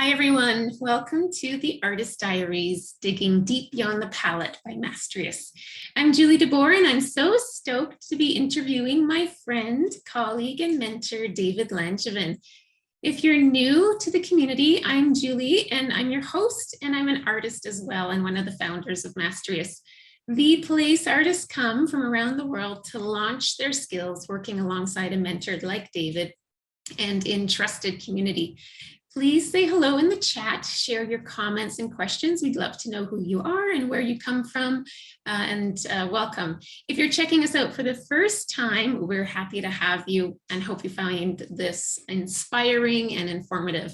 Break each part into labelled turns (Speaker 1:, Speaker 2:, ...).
Speaker 1: Hi, everyone. Welcome to the Artist Diaries, Digging Deep Beyond the Palette by Mastrius. I'm Julie deBoer, and I'm so stoked to be interviewing my friend, colleague, and mentor, David Langevin. If you're new to the community, I'm Julie, and I'm your host, and I'm an artist as well, and one of the founders of Mastrius, the place artists come from around the world to launch their skills working alongside a mentor like David and in trusted community. Please say hello in the chat, share your comments and questions. We'd love to know who you are and where you come from, and welcome. If you're checking us out for the first time, we're happy to have you and hope you find this inspiring and informative.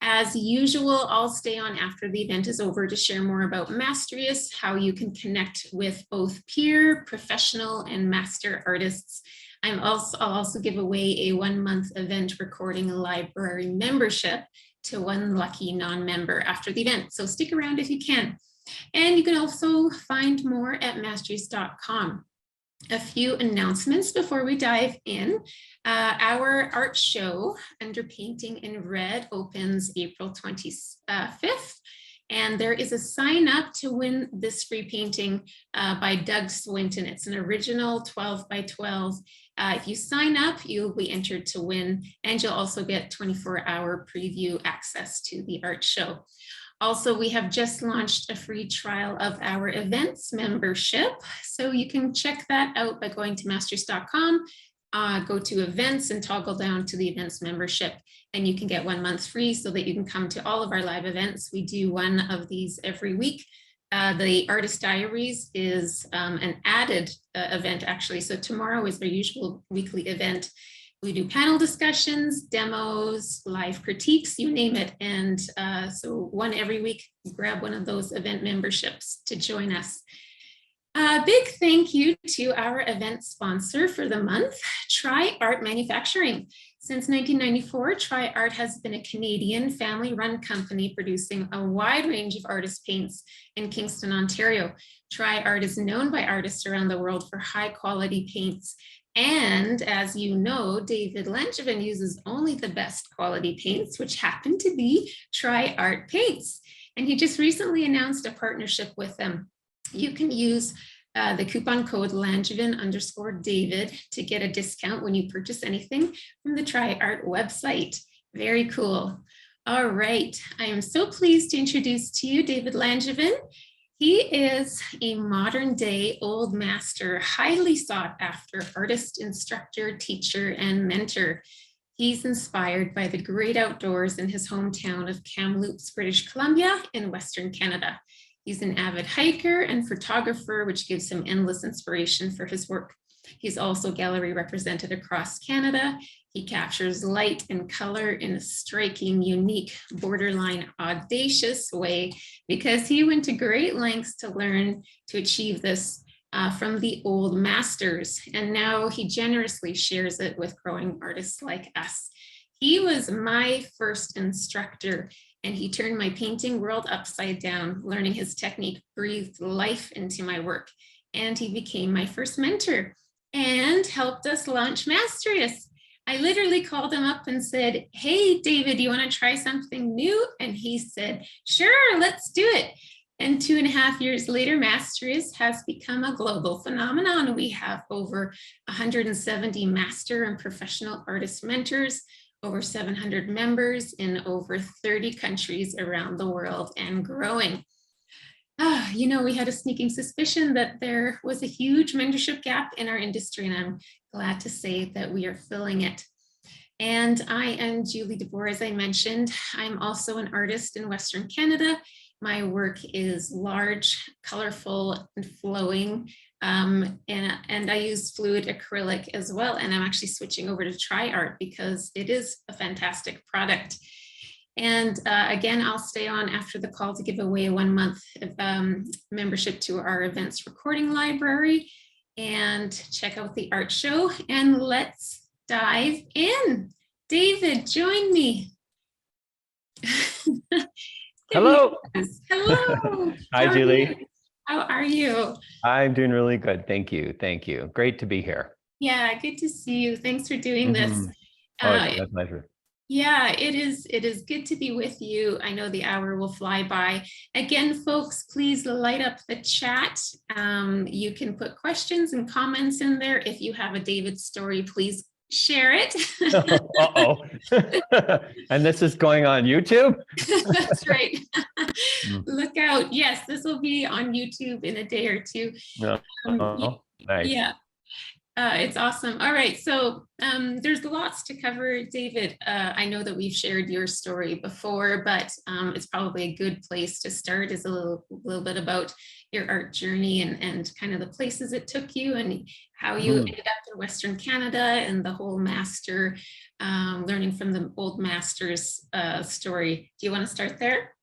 Speaker 1: As usual, I'll stay on after the event is over to share more about Mastrius, how you can connect with both peer, professional, and master artists. I'll also give away a 1-month event recording library membership to one lucky non-member after the event. So stick around if you can. And you can also find more at mastrius.com. A few announcements before we dive in. Our art show under Painting in Red opens April 25th. And there is a sign up to win this free painting by Doug Swinton. It's an original 12 by 12. If you sign up, you'll be entered to win, and you'll also get 24-hour preview access to the art show. Also, we have just launched a free trial of our events membership. So you can check that out by going to mastrius.com, go to events and toggle down to the events membership, and you can get 1 month free so that you can come to all of our live events. We do one of these every week. The Artist Diaries is an added event, actually. So tomorrow is our usual weekly event. We do panel discussions, demos, live critiques, you name it. And so one every week, grab one of those event memberships to join us. A big thank you to our event sponsor for the month, Try Art Manufacturing. Since 1994, Try Art has been a Canadian family-run company producing a wide range of artist paints in Kingston, Ontario. Try Art is known by artists around the world for high-quality paints. And as you know, David Langevin uses only the best quality paints, which happen to be Try Art paints. And he just recently announced a partnership with them. You can use the coupon code Langevin_David to get a discount when you purchase anything from the Try Art website. Very cool. All right, I am so pleased to introduce to you David Langevin. He is a modern day old master, highly sought after artist, instructor, teacher, and mentor. He's inspired by the great outdoors in his hometown of Kamloops, British Columbia in Western Canada. He's an avid hiker and photographer, which gives him endless inspiration for his work. He's also gallery represented across Canada. He captures light and color in a striking, unique, borderline audacious way because he went to great lengths to learn to achieve this from the old masters. And now he generously shares it with growing artists like us. He was my first instructor, and he turned my painting world upside down. Learning his technique breathed life into my work, and he became my first mentor and helped us launch Mastrius. I literally called him up and said, "Hey, David, do you want to try something new?" And he said, "Sure, let's do it." And 2.5 years later, Mastrius has become a global phenomenon. We have over 170 master and professional artist mentors, over 700 members in over 30 countries around the world and growing. You know, we had a sneaking suspicion that there was a huge mentorship gap in our industry, and I'm glad to say that we are filling it. And I am Julie deBoer, as I mentioned. I'm also an artist in Western Canada. My work is large, colorful, and flowing. And I use fluid acrylic as well. And I'm actually switching over to Try Art because it is a fantastic product. And again, I'll stay on after the call to give away a 1-month membership to our events recording library and check out the art show. And let's dive in. David, join me.
Speaker 2: Hello.
Speaker 1: Hello.
Speaker 2: Hi, Julie.
Speaker 1: How are you?
Speaker 2: I'm doing really good. Thank you. Thank you. Great to be here.
Speaker 1: Yeah, good to see you. Thanks for doing this.
Speaker 2: Oh, it's my pleasure.
Speaker 1: Yeah, it is. It is good to be with you. I know the hour will fly by. Again, folks, please light up the chat. You can put questions and comments in there. If you have a David story, please share it.
Speaker 2: Uh-oh. And this is going on YouTube?
Speaker 1: That's right.
Speaker 2: Mm.
Speaker 1: Look out. Yes, this will be on YouTube in a day or two.
Speaker 2: No. Oh, nice.
Speaker 1: Yeah. It's awesome. All right, so there's lots to cover, David. I know that we've shared your story before, but it's probably a good place to start is a little bit about your art journey and kind of the places it took you and how you ended up in Western Canada and the whole master, learning from the old masters story. Do you want to start there?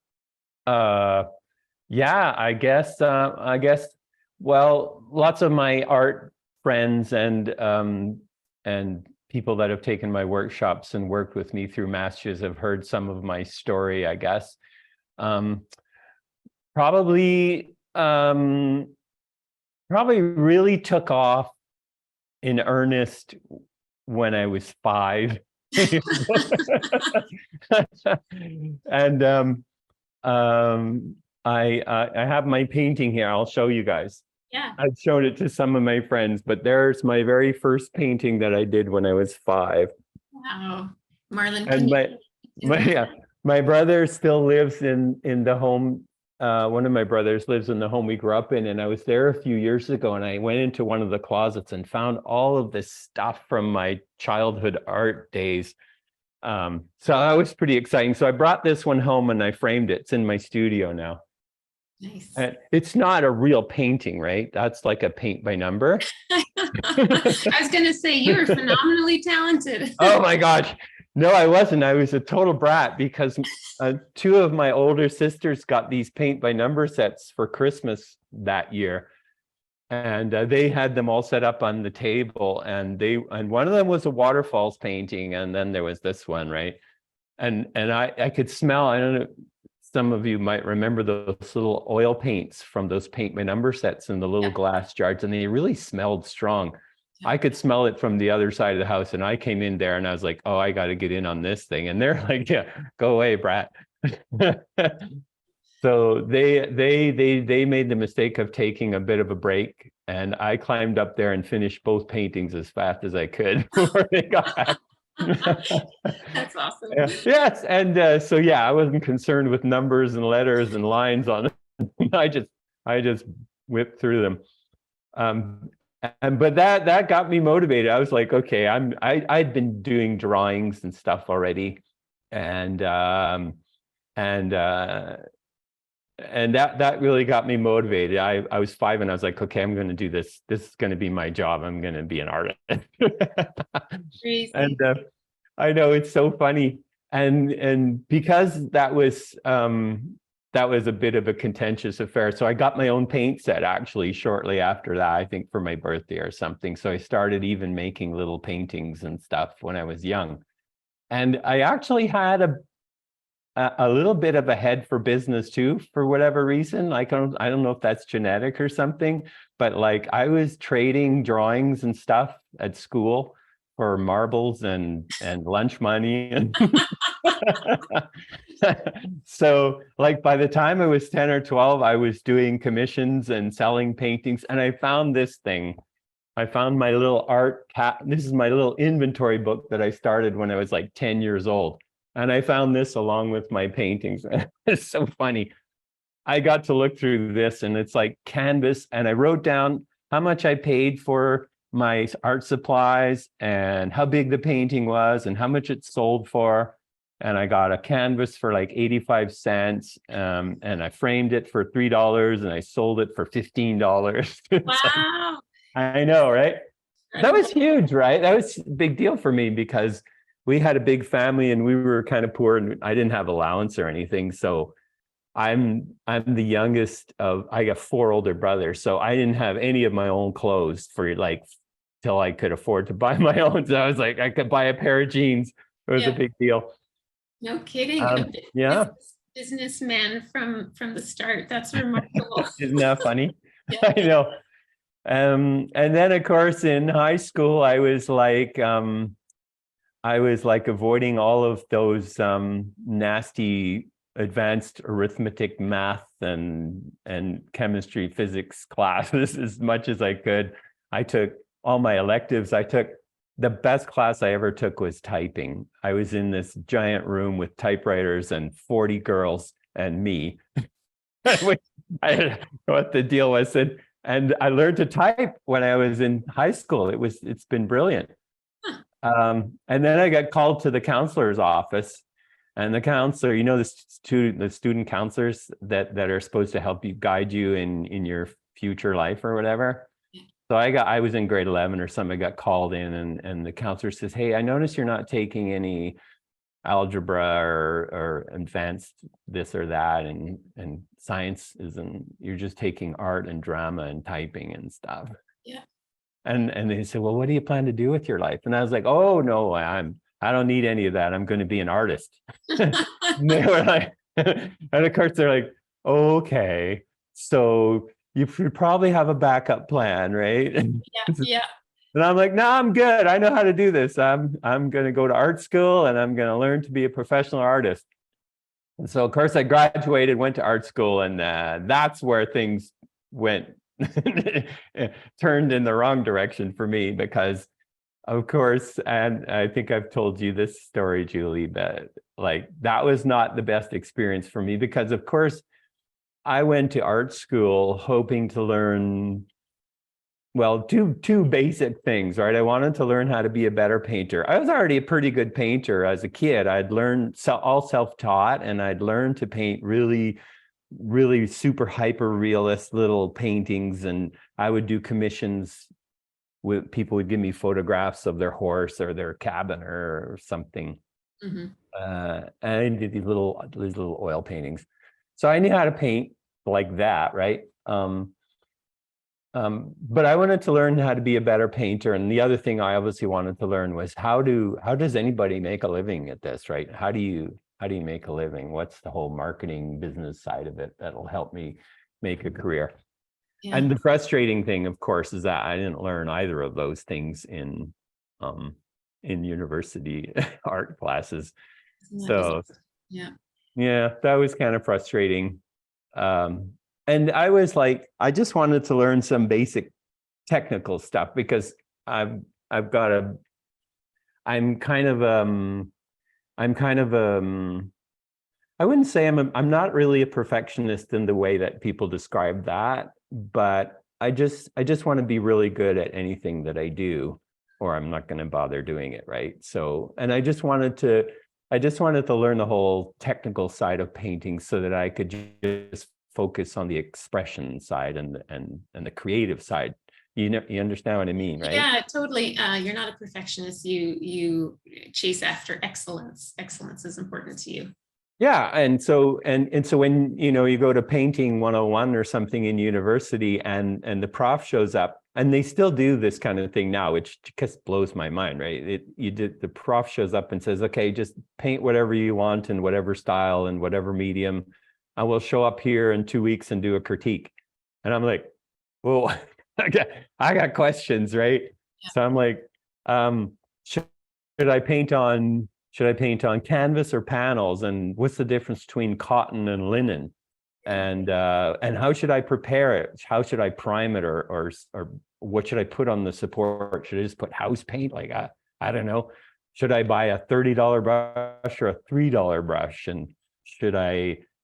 Speaker 2: Yeah, I guess, well, lots of my art friends and people that have taken my workshops and worked with me through Mastrius have heard some of my story, I guess. Probably really took off in earnest when I was 5. And I have my painting here. I'll show you guys.
Speaker 1: Yeah.
Speaker 2: I've shown it to some of my friends, but there's my very first painting that I did when I was 5.
Speaker 1: Wow. Marlon,
Speaker 2: And my brother still lives in the home. One of my brothers lives in the home we grew up in, and I was there a few years ago, and I went into one of the closets and found all of this stuff from my childhood art days. So that was pretty exciting. So I brought this one home and I framed it. It's in my studio now.
Speaker 1: Nice.
Speaker 2: And it's not a real painting, right? That's like a paint by number.
Speaker 1: I was going to say, you were phenomenally talented.
Speaker 2: Oh my gosh. No, I wasn't. I was a total brat because 2 of my older sisters got these paint by number sets for Christmas that year. And they had them all set up on the table, and one of them was a waterfalls painting, and then there was this one, right? And I could smell, I don't know, some of you might remember those little oil paints from those paint by number sets in the little glass jars, and they really smelled strong. I could smell it from the other side of the house, and I came in there and I was like, oh, I got to get in on this thing. And they're like, yeah, go away, brat. So they made the mistake of taking a bit of a break, and I climbed up there and finished both paintings as fast as I could before they got back.
Speaker 1: That's awesome.
Speaker 2: Yes, and so yeah, I wasn't concerned with numbers and letters and lines on it. I just whipped through them. But that got me motivated. I was like, okay, I'd been doing drawings and stuff already, and that really got me motivated. I was 5 and I was like, okay, I'm going to do this. This is going to be my job. I'm going to be an artist. And I know, it's so funny. And because that was a bit of a contentious affair. So I got my own paint set actually shortly after that, I think for my birthday or something. So I started even making little paintings and stuff when I was young. And I actually had a little bit of a head for business too, for whatever reason. I don't know if that's genetic or something, but like I was trading drawings and stuff at school for marbles and lunch money. And so like by the time I was 10 or 12, I was doing commissions and selling paintings. And I found this thing. I found my little this is my little inventory book that I started when I was like 10 years old. And I found this along with my paintings. It's so funny. I got to look through this, and it's like canvas, and I wrote down how much I paid for my art supplies and how big the painting was and how much it sold for. And I got a canvas for like 85 cents, and I framed it for $3, and I sold it for $15.
Speaker 1: Wow.
Speaker 2: I know, right? That was huge, right? That was a big deal for me because we had a big family and we were kind of poor, and I didn't have allowance or anything. So I'm the youngest I got 4 older brothers. So I didn't have any of my own clothes for like till I could afford to buy my own. So I was like, I could buy a pair of jeans. It was a big deal.
Speaker 1: No kidding.
Speaker 2: Yeah.
Speaker 1: Businessman from the start. That's remarkable.
Speaker 2: Isn't that funny?
Speaker 1: Yeah.
Speaker 2: I know. And then of course in high school, I was like, I was like avoiding all of those nasty advanced arithmetic, math, and chemistry, physics classes as much as I could. I took all my electives. I took the best class I ever took was typing. I was in this giant room with typewriters and 40 girls and me. Which I don't know what the deal was. And I learned to type when I was in high school. It's been brilliant. And then I got called to the counselor's office, and the counselor, you know, the student counselors that are supposed to help you, guide you in your future life or whatever. So I was in grade 11 or something. I got called in, and the counselor says, "Hey, I noticed you're not taking any algebra or advanced this or that, and science isn't, you're just taking art and drama and typing and stuff."
Speaker 1: Yeah.
Speaker 2: And they said, "Well, what do you plan to do with your life?" And I was like, "Oh no, I don't need any of that. I'm going to be an artist." And they were like, and of course they're like, "Okay, so you should probably have a backup plan, right?"
Speaker 1: Yeah. Yeah.
Speaker 2: And I'm like, "No, I'm good. I know how to do this. I'm going to go to art school and I'm going to learn to be a professional artist." And so, of course, I graduated, went to art school, and that's where things went turned in the wrong direction for me, because, of course, and I think I've told you this story, Julie, but like that was not the best experience for me, because, of course, I went to art school hoping to learn, well, two basic things, right? I wanted to learn how to be a better painter. I was already a pretty good painter as a kid. I'd learned all self-taught, and I'd learned to paint really super hyper realist little paintings, and I would do commissions with people would give me photographs of their horse or their cabin or something.
Speaker 1: Mm-hmm.
Speaker 2: And I did these little oil paintings. So I knew how to paint like that, right? But I wanted to learn how to be a better painter. And the other thing I obviously wanted to learn was how does anybody make a living at this, right? How do you make a living? What's the whole marketing business side of it that'll help me make a career? Yeah. And the frustrating thing, of course, is that I didn't learn either of those things in university art classes. So yeah, that was kind of frustrating. And I was like, I just wanted to learn some basic technical stuff, because I'm kind of I wouldn't say I'm not really a perfectionist in the way that people describe that, but I just want to be really good at anything that I do, or I'm not going to bother doing it, right? So, and I just wanted to learn the whole technical side of painting so that I could just focus on the expression side and the creative side. You understand what I mean, right?
Speaker 1: Yeah, totally. You're not a perfectionist. You chase after excellence. Excellence is important to you.
Speaker 2: Yeah, and so when you go to painting 101 or something in university, and the prof shows up, and they still do this kind of thing now, which just blows my mind, right? The prof shows up and says, "Okay, just paint whatever you want in whatever style and whatever medium. I will show up here in 2 weeks and do a critique." And I'm like, well, I got questions, right? Yeah. So I'm like, should I paint on canvas or panels? And what's the difference between cotton and linen? And how should I prepare it? How should I prime it, or what should I put on the support? Should I just put house paint? Like, I don't know. Should I buy a $30 brush or a $3 brush? And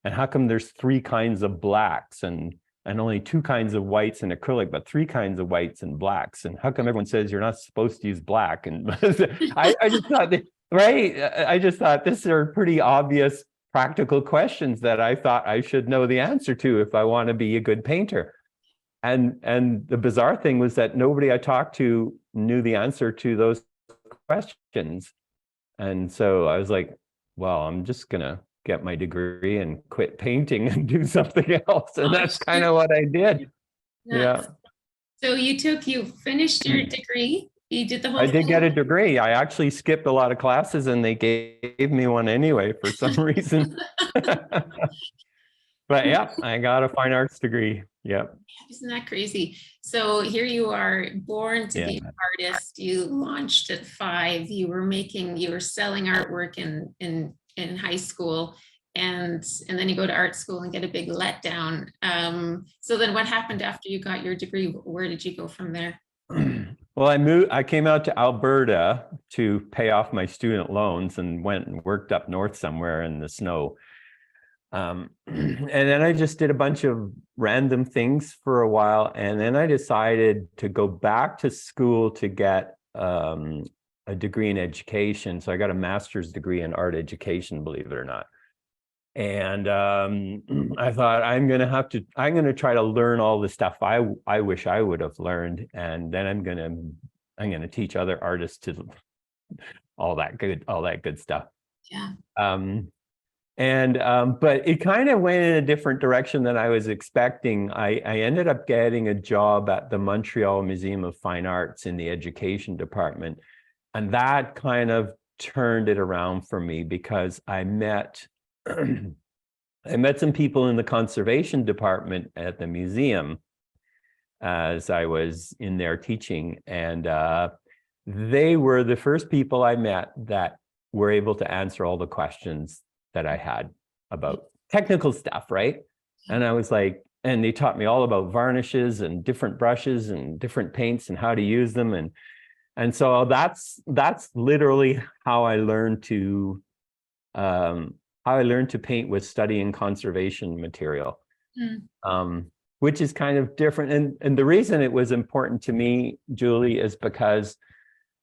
Speaker 2: how come there's 3 kinds of blacks and only 2 kinds of whites in acrylic, but 3 kinds of whites and blacks? And how come everyone says you're not supposed to use black? And I just thought that, right? I just thought these are pretty obvious practical questions that I thought I should know the answer to if I want to be a good painter. And the bizarre thing was that nobody I talked to knew the answer to those questions. And so I was like, well, I'm just gonna get my degree and quit painting and do something else. And that's kind of what I did.
Speaker 1: Nice. Yeah. So you finished your degree. You did the whole
Speaker 2: thing? I did get a degree. I actually skipped a lot of classes, and they gave me one anyway for some reason. But yeah, I got a fine arts degree. Yep.
Speaker 1: Isn't that crazy? So here you are, born to
Speaker 2: Yeah.
Speaker 1: be an artist. You launched at 5. You were selling artwork in high school, and then you go to art school and get a big letdown. So then what happened after you got your degree? Where did you go from there?
Speaker 2: Well, I came out to Alberta to pay off my student loans and went and worked up north somewhere in the snow. And then I just did a bunch of random things for a while. And then I decided to go back to school to get a degree in education. So I got a master's degree in art education, believe it or not. And I thought I'm going to try to learn all the stuff I wish I would have learned. And then I'm going to teach other artists to all that good stuff.
Speaker 1: Yeah.
Speaker 2: But it kind of went in a different direction than I was expecting. I ended up getting a job at the Montreal Museum of Fine Arts in the education department. And that kind of turned it around for me because I met some people in the conservation department at the museum as I was in there teaching. And they were the first people I met that were able to answer all the questions that I had about technical stuff, right? And I was like, and they taught me all about varnishes and different brushes and different paints and how to use them. And so that's literally how I learned to paint, with studying conservation material, which is kind of different. And the reason it was important to me, Julie, is because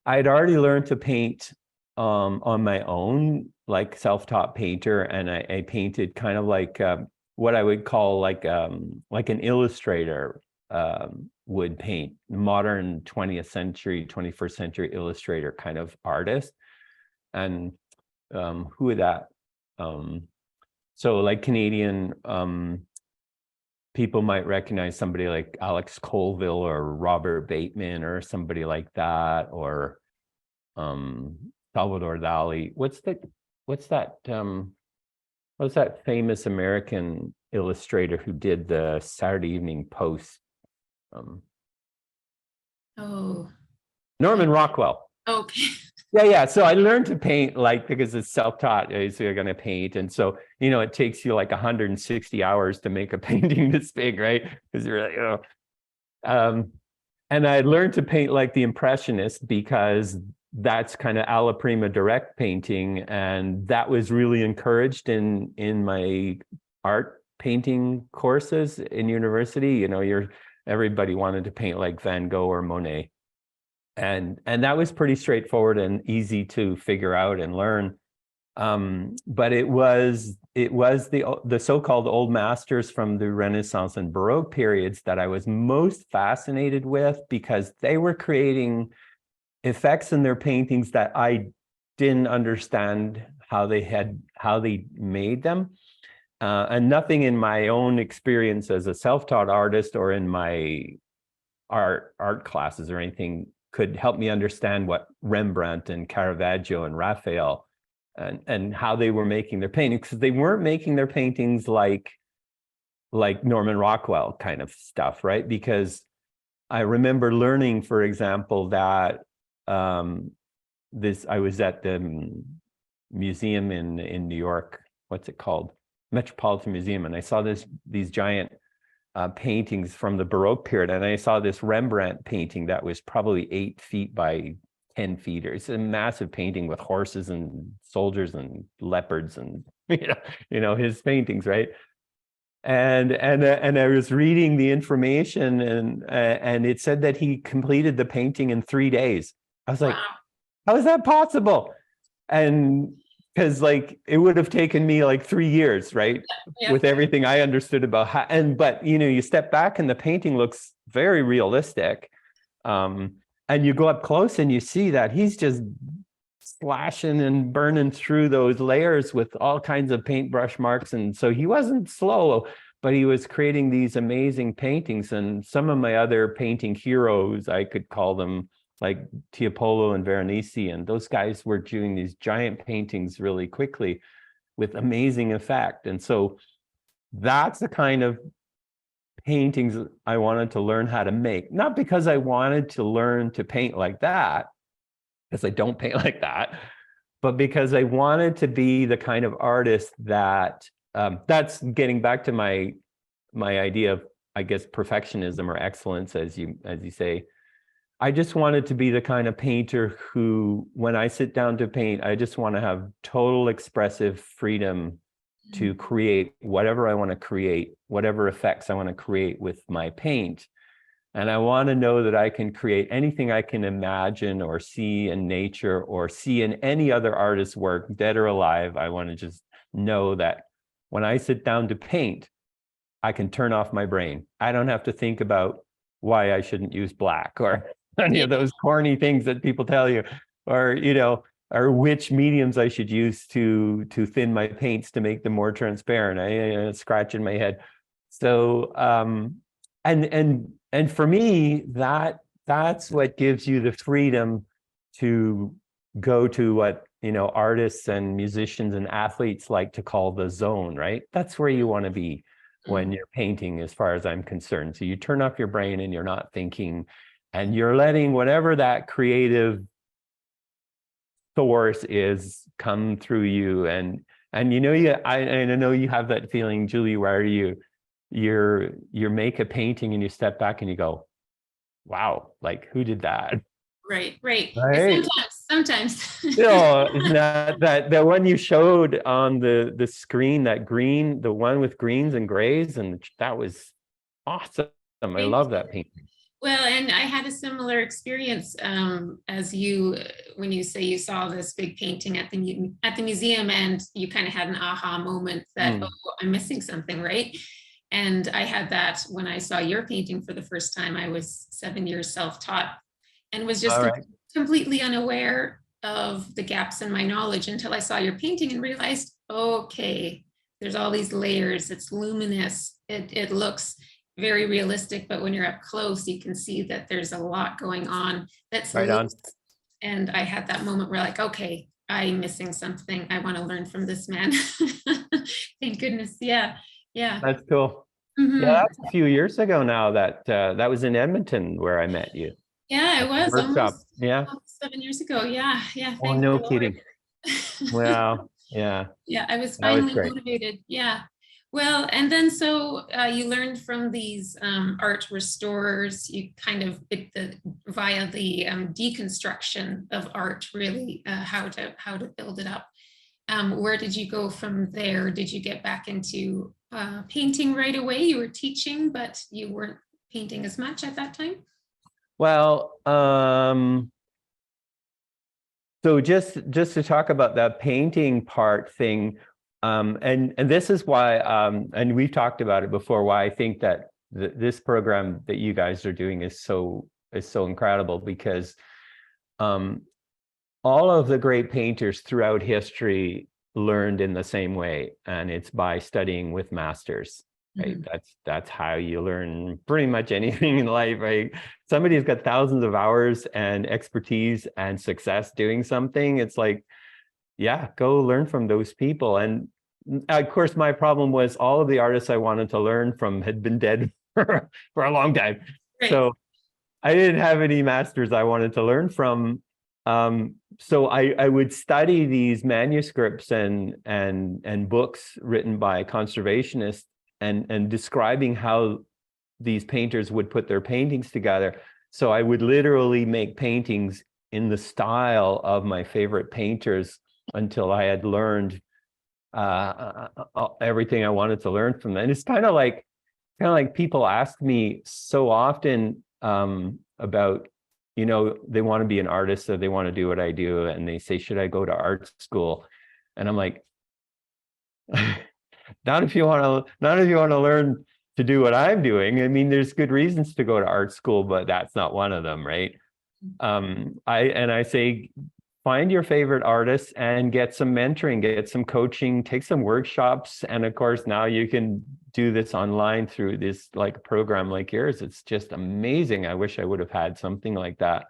Speaker 2: I'd already learned to paint on my own, like self-taught painter, and I painted kind of like what I would call like an illustrator would paint, modern 20th century, 21st century illustrator kind of artist. And who would that? So like Canadian people might recognize somebody like Alex Colville or Robert Bateman or somebody like that, or Salvador Dali. What's that famous American illustrator who did the Saturday Evening Post? Norman Rockwell.
Speaker 1: Okay.
Speaker 2: Yeah. So I learned to paint, like, because it's self-taught, so you're going to paint. And so, it takes you like 160 hours to make a painting this big, right? Because you're like, oh. And I learned to paint like the Impressionists because that's kind of alla prima direct painting. And that was really encouraged in my art painting courses in university. Everybody wanted to paint like Van Gogh or Monet. And that was pretty straightforward and easy to figure out and learn. But it was the so-called old masters from the Renaissance and Baroque periods that I was most fascinated with, because they were creating effects in their paintings that I didn't understand how they made them. And nothing in my own experience as a self-taught artist or in my art classes or anything could help me understand what Rembrandt and Caravaggio and Raphael and how they were making their paintings, because they weren't making their paintings like Norman Rockwell kind of stuff, right? Because I remember learning, for example, that I was at the museum in New York, what's it called? Metropolitan Museum, and I saw these giant paintings from the Baroque period, and I saw this Rembrandt painting that was probably 8 feet by 10 feet. It's a massive painting with horses and soldiers and leopards and his paintings, right? And I was reading the information, and it said that he completed the painting in 3 days. I was like, wow, how is that possible? And because like it would have taken me like 3 years, right? Yeah. With everything I understood about how, but you step back and the painting looks very realistic. And you go up close and you see that he's just slashing and burning through those layers with all kinds of paintbrush marks. And so he wasn't slow, but he was creating these amazing paintings. And some of my other painting heroes, I could call them, like Tiepolo and Veronese, and those guys were doing these giant paintings really quickly with amazing effect. And so that's the kind of paintings I wanted to learn how to make. Not because I wanted to learn to paint like that, because I don't paint like that, but because I wanted to be the kind of artist that, that's getting back to my idea of, I guess, perfectionism or excellence, as you say. I just wanted to be the kind of painter who, when I sit down to paint, I just want to have total expressive freedom to create whatever I want to create, whatever effects I want to create with my paint. And I want to know that I can create anything I can imagine or see in nature or see in any other artist's work, dead or alive. I want to just know that when I sit down to paint, I can turn off my brain. I don't have to think about why I shouldn't use black or any of those corny things that people tell you, or, or which mediums I should use to thin my paints to make them more transparent. I scratch in my head. So, and for me, that's what gives you the freedom to go to what, artists and musicians and athletes like to call the zone, right? That's where you want to be when you're painting, as far as I'm concerned. So you turn off your brain and you're not thinking, and you're letting whatever that creative source is come through you. And I know you have that feeling, Julie, where you make a painting and you step back and you go, wow, like, who did that?
Speaker 1: Right.
Speaker 2: Right.
Speaker 1: Sometimes.
Speaker 2: Isn't that one you showed on the screen, that green, the one with greens and grays, and that was awesome. I love that painting.
Speaker 1: Well, and I had a similar experience as you, when you say you saw this big painting at the museum, and you kind of had an aha moment that, oh, I'm missing something, right? And I had that when I saw your painting for the first time. I was 7 years self-taught and was just completely unaware of the gaps in my knowledge until I saw your painting and realized, okay, there's all these layers. It's luminous. It looks very realistic, but when you're up close, you can see that there's a lot going on that's
Speaker 2: right on.
Speaker 1: And I had that moment where, like, okay, I'm missing something. I want to learn from this man. Thank goodness. Yeah.
Speaker 2: That's cool.
Speaker 1: Mm-hmm.
Speaker 2: Yeah, that's a few years ago now. That was in Edmonton where I met you.
Speaker 1: Yeah, it was almost 7 years ago. Yeah.
Speaker 2: Oh, no kidding. Wow. Yeah.
Speaker 1: Yeah, I was finally motivated. Yeah. Well, and then so you learned from these art restorers, you kind of via the deconstruction of art, really how to build it up. Where did you go from there? Did you get back into painting right away? You were teaching, but you weren't painting as much at that time?
Speaker 2: Well, so just to talk about that painting part thing, and this is why, and we've talked about it before, why I think that this program that you guys are doing is so incredible, because all of the great painters throughout history learned in the same way, and it's by studying with masters. Right? That's how you learn pretty much anything in life, right? Somebody who's got thousands of hours and expertise and success doing something, it's like, yeah, go learn from those people. And of course, my problem was all of the artists I wanted to learn from had been dead for a long time. Right. So I didn't have any masters I wanted to learn from. So I would study these manuscripts and books written by conservationists and describing how these painters would put their paintings together. So I would literally make paintings in the style of my favorite painters until I had learned everything I wanted to learn from them. And it's kind of like people ask me so often about, they want to be an artist, or they want to do what I do, and they say, should I go to art school? And I'm like, not if you want to learn to do what I'm doing. I mean, there's good reasons to go to art school, but that's not one of them, right? I say, find your favorite artists and get some mentoring, get some coaching, take some workshops. And of course, now you can do this online through this program like yours. It's just amazing. I wish I would have had something like that.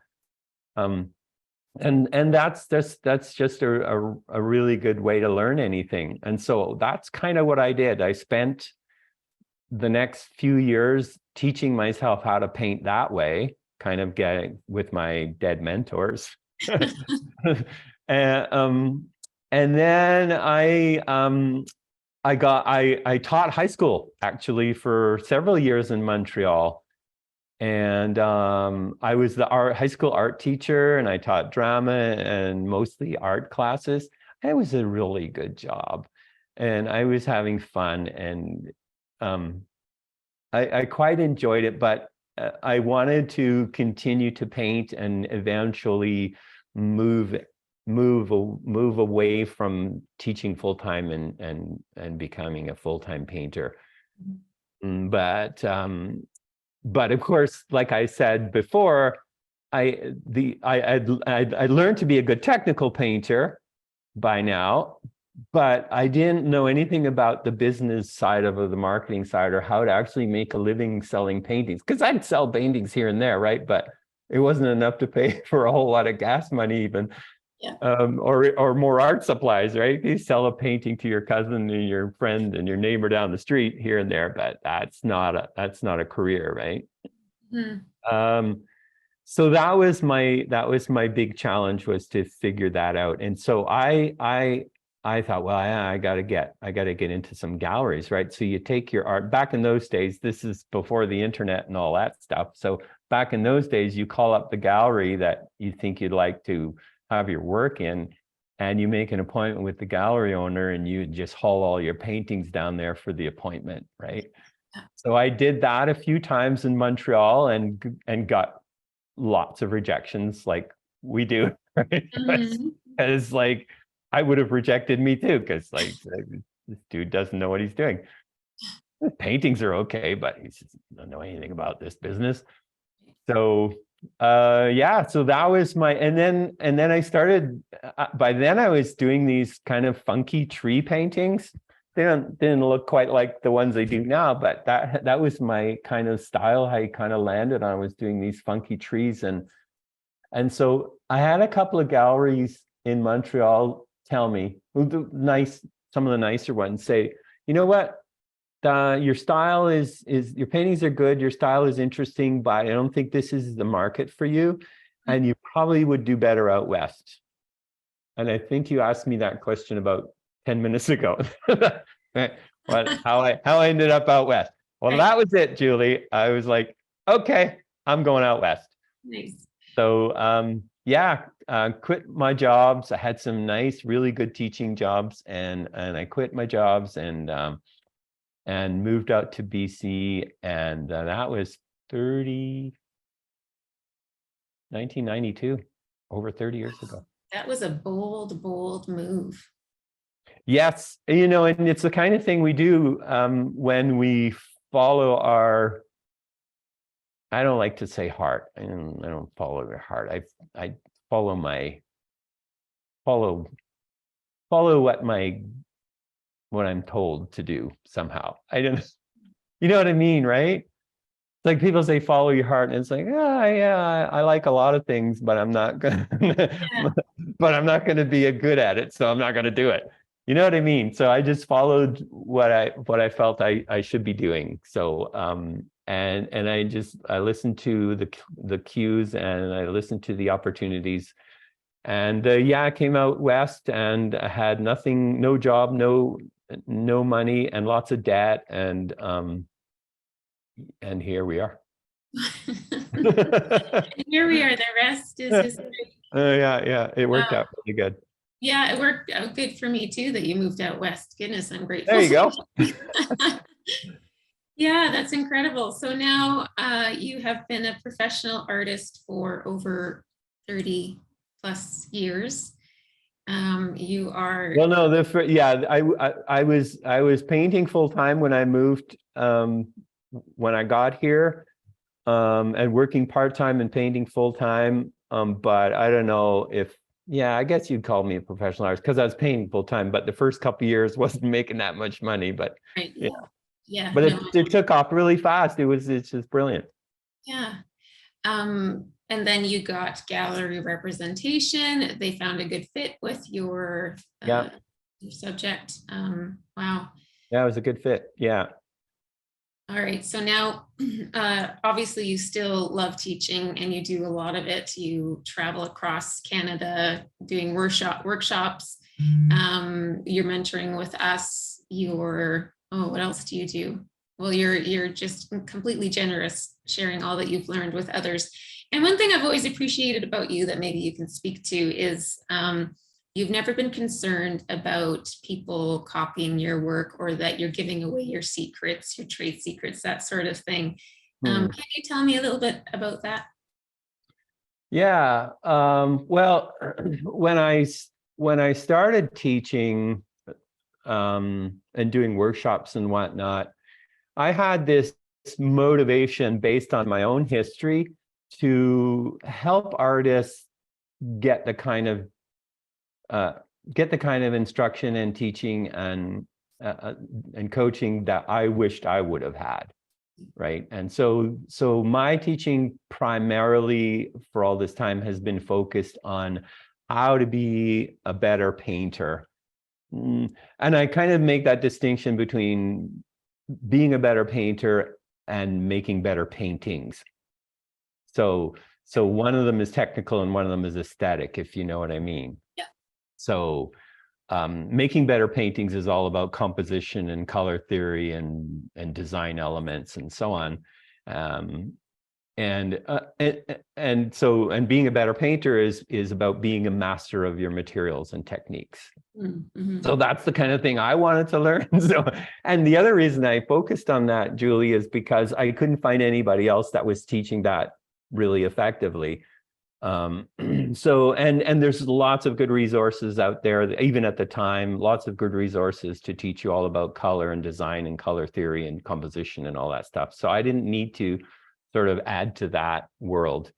Speaker 2: And that's just a really good way to learn anything. And so that's kind of what I did. I spent the next few years teaching myself how to paint that way, kind of getting with my dead mentors. And then I taught high school actually for several years in Montreal. And I was the high school art teacher, and I taught drama and mostly art classes. It was a really good job, and I was having fun, and I quite enjoyed it, but I wanted to continue to paint and eventually move away from teaching full-time and becoming a full-time painter. But of course, like I said before, I learned to be a good technical painter by now, but I didn't know anything about the business side of the marketing side, or how to actually make a living selling paintings. Because I'd sell paintings here and there, right? But it wasn't enough to pay for a whole lot of gas money even.
Speaker 1: Yeah.
Speaker 2: Or more art supplies, right? You sell a painting to your cousin and your friend and your neighbor down the street here and there, but that's not a career, right? So that was my big challenge, was to figure that out. And so I thought, well, I got to get into some galleries, right? So you take your art. Back in those days, this is before the internet and all that stuff. So back in those days, you call up the gallery that you think you'd like to have your work in, and you make an appointment with the gallery owner, and you just haul all your paintings down there for the appointment, right? So I did that a few times in Montreal and got lots of rejections, like we do, right? Because like I would have rejected me too, because like this dude doesn't know what he's doing. The paintings are okay, but he doesn't know anything about this business. So yeah, so that was my, and then I started, by then I was doing these kind of funky tree paintings. They didn't look quite like the ones I do now, but that was my kind of style. I kind of landed on, was doing these funky trees. And so I had a couple of galleries in Montreal tell me, some of the nicer ones say, you know what? Your style is your paintings are good, your style is interesting, but I don't think this is the market for you, and you probably would do better out west. And I think you asked me that question about 10 minutes ago. How I ended up out west. Well, that was it, Julie. I was like, okay, I'm going out west.
Speaker 1: Nice.
Speaker 2: So yeah, quit my jobs. I had some nice, really good teaching jobs, and I quit my jobs and moved out to BC, and that was 1992, over 30 years ago.
Speaker 1: That was a bold move.
Speaker 2: Yes, and it's the kind of thing we do when we follow our, I don't like to say heart. I don't follow your heart. I follow what I'm told to do somehow. I don't, you know what I mean, right? It's like people say, follow your heart. And it's like, yeah, I like a lot of things, but I'm not going to be a good at it. So I'm not going to do it. You know what I mean? So I just followed what I felt I should be doing. So, and I listened to the cues, and I listened to the opportunities. And yeah, I came out west and I had nothing, no job, no money, and lots of debt, and here we are.
Speaker 1: Here we are. The rest is history.
Speaker 2: Yeah, it worked out really good.
Speaker 1: Yeah, it worked out good for me too that you moved out west. Goodness, I'm grateful.
Speaker 2: There you go.
Speaker 1: Yeah, that's incredible. So now you have been a professional artist for over 30 plus years. You are,
Speaker 2: well, no, I was painting full time when I moved, when I got here, and working part time and painting full time. But I don't know if, yeah, I guess you'd call me a professional artist because I was painting full time. But the first couple of years wasn't making that much money. But
Speaker 1: right, yeah.
Speaker 2: But it took off really fast. It's just brilliant.
Speaker 1: Yeah. And then you got gallery representation. They found a good fit with your subject. Wow.
Speaker 2: Yeah, it was a good fit. Yeah.
Speaker 1: All right. So now, obviously, you still love teaching and you do a lot of it. You travel across Canada doing workshops. You're mentoring with us. What else do you do? Well, you're just completely generous, sharing all that you've learned with others. And one thing I've always appreciated about you that maybe you can speak to is you've never been concerned about people copying your work or that you're giving away your secrets, your trade secrets, that sort of thing. Can you tell me a little bit about that?
Speaker 2: Yeah. Well, when I started teaching and doing workshops and whatnot, I had this motivation based on my own history to help artists get the kind of instruction and teaching and coaching that I wished I would have had, right? And so my teaching primarily for all this time has been focused on how to be a better painter. And I kind of make that distinction between being a better painter and making better paintings. So one of them is technical and one of them is aesthetic, if you know what I mean.
Speaker 1: Yeah.
Speaker 2: So making better paintings is all about composition and color theory and design elements and so on. And being a better painter is about being a master of your materials and techniques. Mm-hmm. So that's the kind of thing I wanted to learn. And the other reason I focused on that, Julie, is because I couldn't find anybody else that was teaching that really effectively. And there's lots of good resources out there, even at the time, lots of good resources to teach you all about color and design and color theory and composition and all that stuff. So I didn't need to sort of add to that world.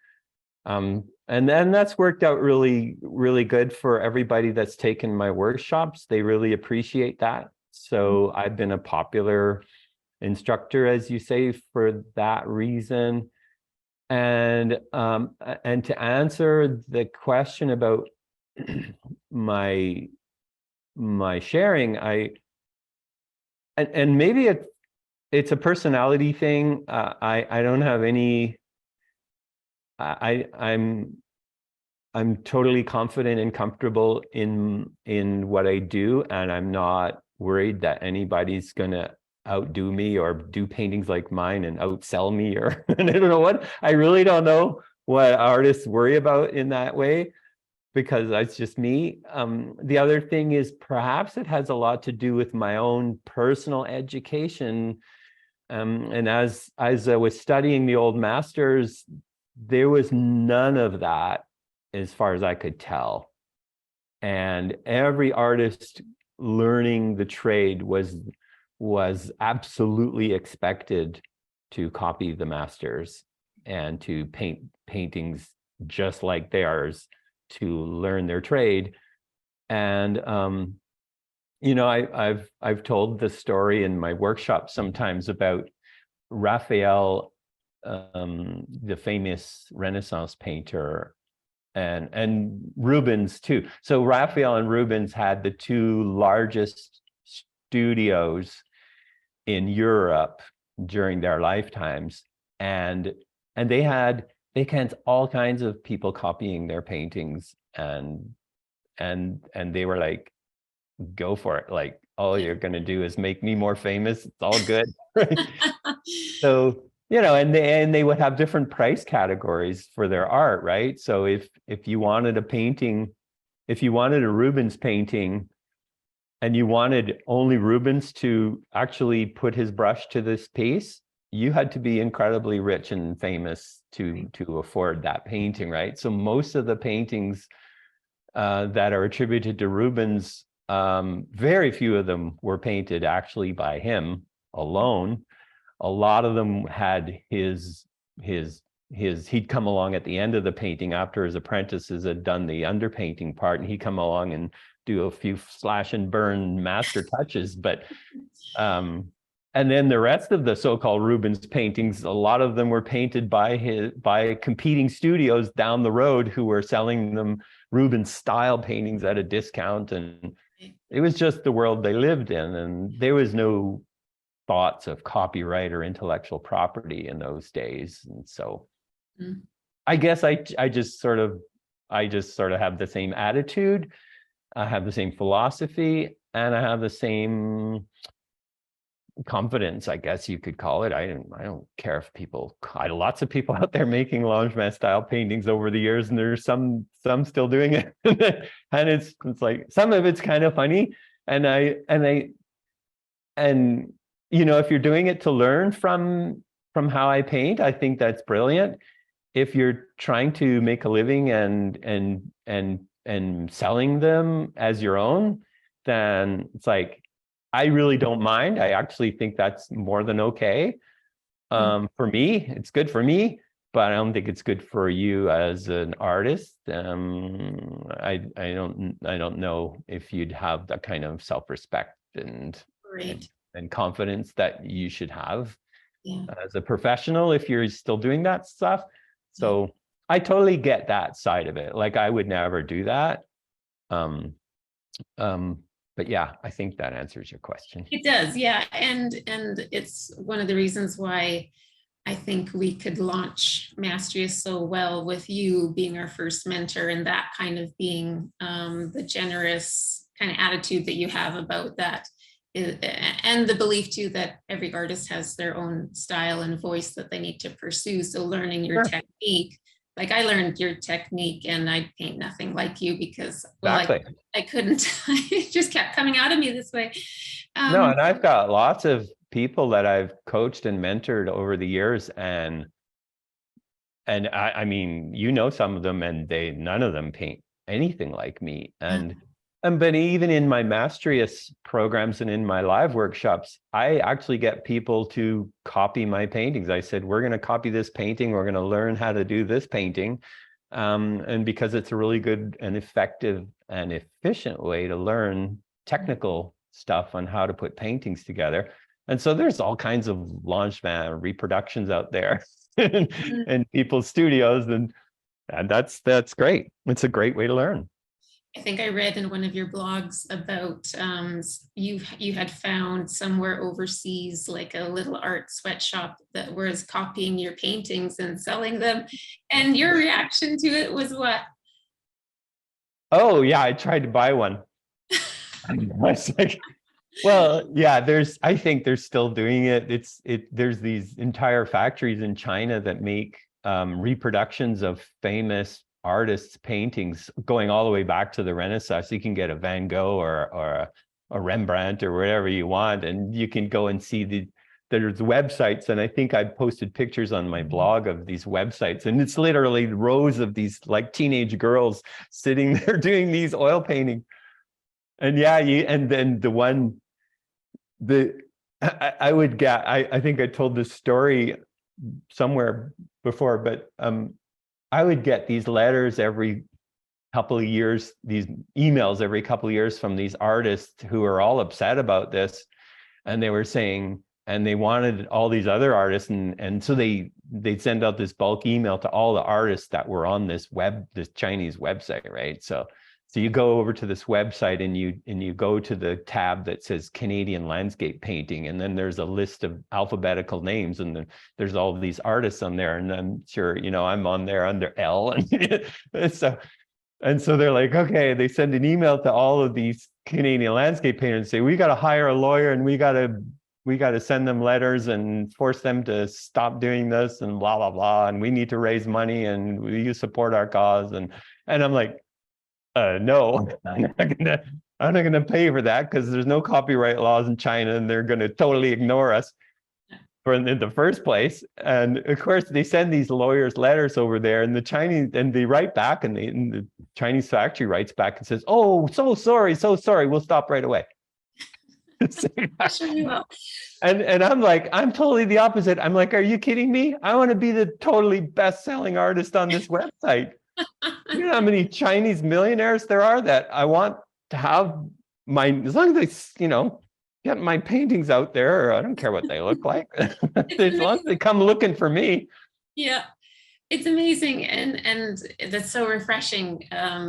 Speaker 2: And then that's worked out really, really good for everybody that's taken my workshops. They really appreciate that. So I've been a popular instructor, as you say, for that reason. And to answer the question about my sharing, and maybe it's a personality thing. I don't have any. I'm totally confident and comfortable in what I do, and I'm not worried that anybody's gonna outdo me or do paintings like mine and outsell me, or and I don't know what. I really don't know what artists worry about in that way, because that's just me. The other thing is perhaps it has a lot to do with my own personal education. And as I was studying the old masters, there was none of that as far as I could tell. And every artist learning the trade was absolutely expected to copy the masters and to paint paintings just like theirs to learn their trade. And I've told the story in my workshop sometimes about Raphael, the famous Renaissance painter, and Rubens too. So Raphael and Rubens had the two largest studios in Europe during their lifetimes, and they had all kinds of people copying their paintings, and they were like, go for it, like all you're going to do is make me more famous, it's all good. So and they would have different price categories for their art, right? So if you wanted a painting, if you wanted a Rubens painting and you wanted only Rubens to actually put his brush to this piece, you had to be incredibly rich and famous to afford that painting, right? So most of the paintings that are attributed to Rubens, very few of them were painted actually by him alone. A lot of them had he'd come along at the end of the painting after his apprentices had done the underpainting part, and he'd come along and do a few slash and burn master touches. But and then the rest of the so-called Rubens paintings, a lot of them were painted by competing studios down the road who were selling them Rubens style paintings at a discount. And it was just the world they lived in, and there was no thoughts of copyright or intellectual property in those days. And so I guess I just sort of have the same attitude. I have the same philosophy, and I have the same confidence, I guess you could call it. I don't care if people, lots of people out there making Langevin style paintings over the years, and there's some still doing it. And it's like, some of it's kind of funny. And if you're doing it to learn from how I paint, I think that's brilliant. If you're trying to make a living and selling them as your own, then it's like, I really don't mind. I actually think that's more than okay. For me, it's good for me, but I don't think it's good for you as an artist. I don't know if you'd have that kind of self-respect and confidence that you should have as a professional if you're still doing that stuff. So I totally get that side of it. Like, I would never do that. But yeah, I think that answers your question.
Speaker 1: It does, yeah. And it's one of the reasons why I think we could launch Mastrius so well with you being our first mentor, and that kind of being the generous kind of attitude that you have about that. And the belief too that every artist has their own style and voice that they need to pursue. So learning your technique, like I learned your technique and I paint nothing like you because I couldn't, it just kept coming out of me this way.
Speaker 2: No, and I've got lots of people that I've coached and mentored over the years, and I mean, some of them, and none of them paint anything like me. But even in my Mastrius programs and in my live workshops, I actually get people to copy my paintings. I said, we're going to copy this painting. We're going to learn how to do this painting. And because it's a really good and effective and efficient way to learn technical stuff on how to put paintings together. And so there's all kinds of Langevin reproductions out there in people's studios. And that's great. It's a great way to learn.
Speaker 1: I think I read in one of your blogs about you had found somewhere overseas like a little art sweatshop that was copying your paintings and selling them, and your reaction to it was what?
Speaker 2: Oh yeah, I tried to buy one. I was like, well, yeah, I think they're still doing it. There's these entire factories in China that make reproductions of famous artists' paintings going all the way back to the Renaissance. You can get a Van Gogh or a Rembrandt or whatever you want, and you can go and see there's websites, and I think I posted pictures on my blog of these websites, and it's literally rows of these like teenage girls sitting there doing these oil paintings. And yeah, and then I would get, I think I told this story somewhere before, but I would get these letters every couple of years, these emails every couple of years from these artists who are all upset about this. And they were saying, and they wanted all these other artists. And so they'd send out this bulk email to all the artists that were on this Chinese website, right? So you go over to this website and you go to the tab that says Canadian landscape painting, and then there's a list of alphabetical names, and then there's all these artists on there, and I'm sure I'm on there under L, and so they're like, okay, they send an email to all of these Canadian landscape painters and say, we got to hire a lawyer, and we got to send them letters and force them to stop doing this and blah blah blah, and we need to raise money, and will you support our cause? And I'm like, no, I'm not gonna pay for that, because there's no copyright laws in China, and they're gonna totally ignore us in the first place. And of course, they send these lawyers letters over there, and they write back, and the Chinese factory writes back and says, "Oh, so sorry, we'll stop right away."
Speaker 1: Sure you will.
Speaker 2: And I'm like, I'm totally the opposite. I'm like, are you kidding me? I want to be the totally best-selling artist on this website. You know how many Chinese millionaires there are that I want to have as long as they, get my paintings out there. I don't care what they look like. As long as they come looking for me.
Speaker 1: Yeah. It's amazing, and that's so refreshing,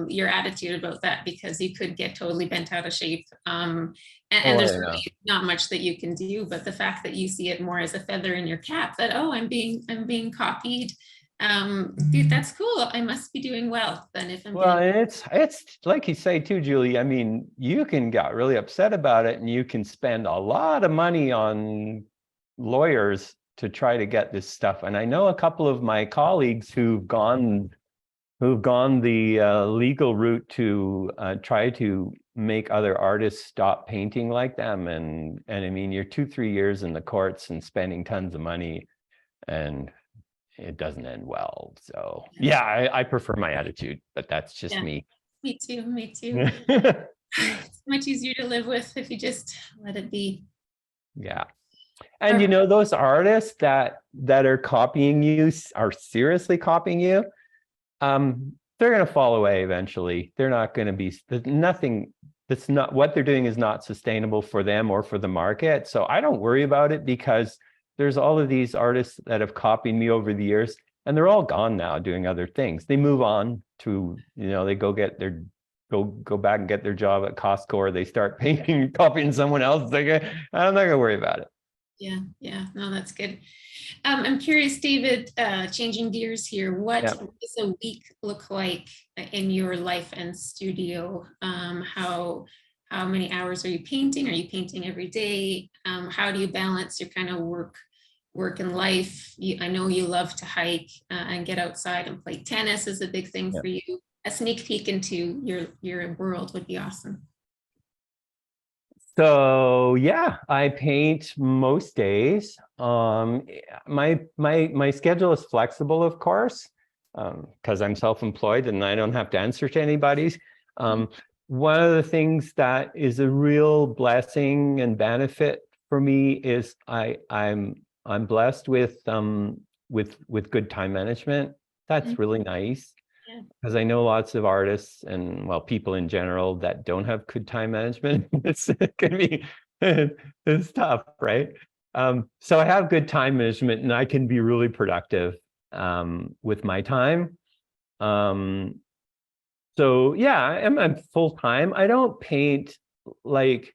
Speaker 1: your attitude about that, because you could get totally bent out of shape, and
Speaker 2: Oh,
Speaker 1: there's
Speaker 2: yeah.
Speaker 1: really not much that you can do. But the fact that you see it more as a feather in your cap, that, oh, I'm being copied, dude, that's cool. I must be doing well then if I'm
Speaker 2: Well,
Speaker 1: getting.
Speaker 2: and it's like you say too, Julie. I mean, you can get really upset about it, and you can spend a lot of money on lawyers to try to get this stuff. And I know a couple of my colleagues who've gone the legal route to try to make other artists stop painting like them. And I mean, you're 2-3 years in the courts and spending tons of money, and it doesn't end well. So yeah, I prefer my attitude, but that's just
Speaker 1: Yeah,
Speaker 2: me.
Speaker 1: me too, me too.
Speaker 2: Yeah.
Speaker 1: It's much easier to live with if you just let it be.
Speaker 2: And
Speaker 1: Or-
Speaker 2: those artists that are copying you, are seriously copying you, they're going to fall away eventually. They're not going to be, nothing that's not, what they're doing is not sustainable for them or for the market. So I don't worry about it, because there's all of these artists that have copied me over the years, and they're all gone now doing other things. They move on to, they go get their, go back and get their job at Costco, or they start painting, copying someone else. I'm not going to worry about it.
Speaker 1: yeah, no, that's good. I'm curious, David, changing gears here, what
Speaker 2: Yeah.
Speaker 1: does a week look like in your life and studio? How many hours are you painting? Are you painting every day? How do you balance your kind of work and life? I know you love to hike and get outside and play tennis is a big thing
Speaker 2: Yeah.
Speaker 1: for you. A sneak peek into your world would be awesome.
Speaker 2: So yeah, I paint most days. My schedule is flexible, of course, because I'm self-employed and I don't have to answer to anybody. One of the things that is a real blessing and benefit for me is I'm blessed with good time management. That's really nice,
Speaker 1: Yeah.
Speaker 2: because I know lots of artists and, well, people in general that don't have good time management. It can be, it's tough, right? So I have good time management, and I can be really productive with my time. So yeah, I'm full time. I don't paint like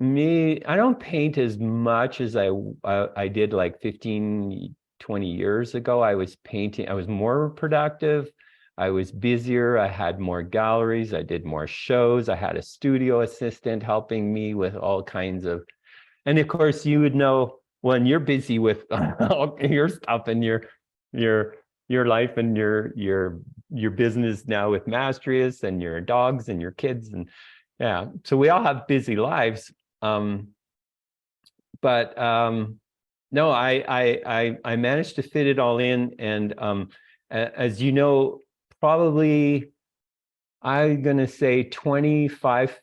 Speaker 2: I don't paint as much as I did like 15, 20 years ago. I was painting, I was more productive. I was busier. I had more galleries. I did more shows. I had a studio assistant helping me with all kinds of, and of course you would know when you're busy with all your stuff and your life and your business now with Mastrius and your dogs and your kids, and yeah, so we all have busy lives. But no, I managed to fit it all in, and as you know, probably I'm gonna say 25%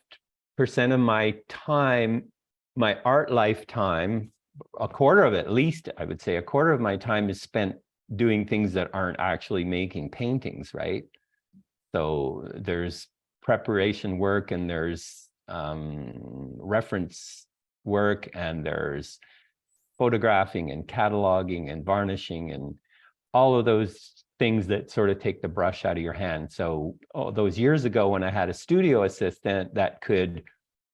Speaker 2: of my time, my art lifetime, a quarter of it, at least I would say a quarter of my time is spent doing things that aren't actually making paintings, right? So there's preparation work, and there's reference work, and there's photographing and cataloging and varnishing and all of those things that sort of take the brush out of your hand. So those years ago, when I had a studio assistant that could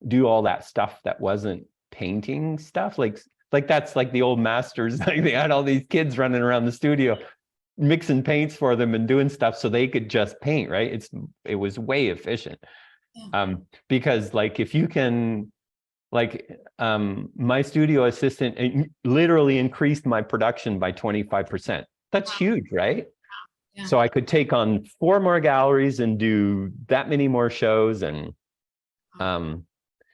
Speaker 2: do all that stuff that wasn't painting stuff, like that's like the old masters, like they had all these kids running around the studio mixing paints for them and doing stuff so they could just paint, right? It was way efficient. Because like if you can, like my studio assistant literally increased my production by 25%. That's huge, right?
Speaker 1: Yeah.
Speaker 2: So I could take on 4 more galleries and do that many more shows. And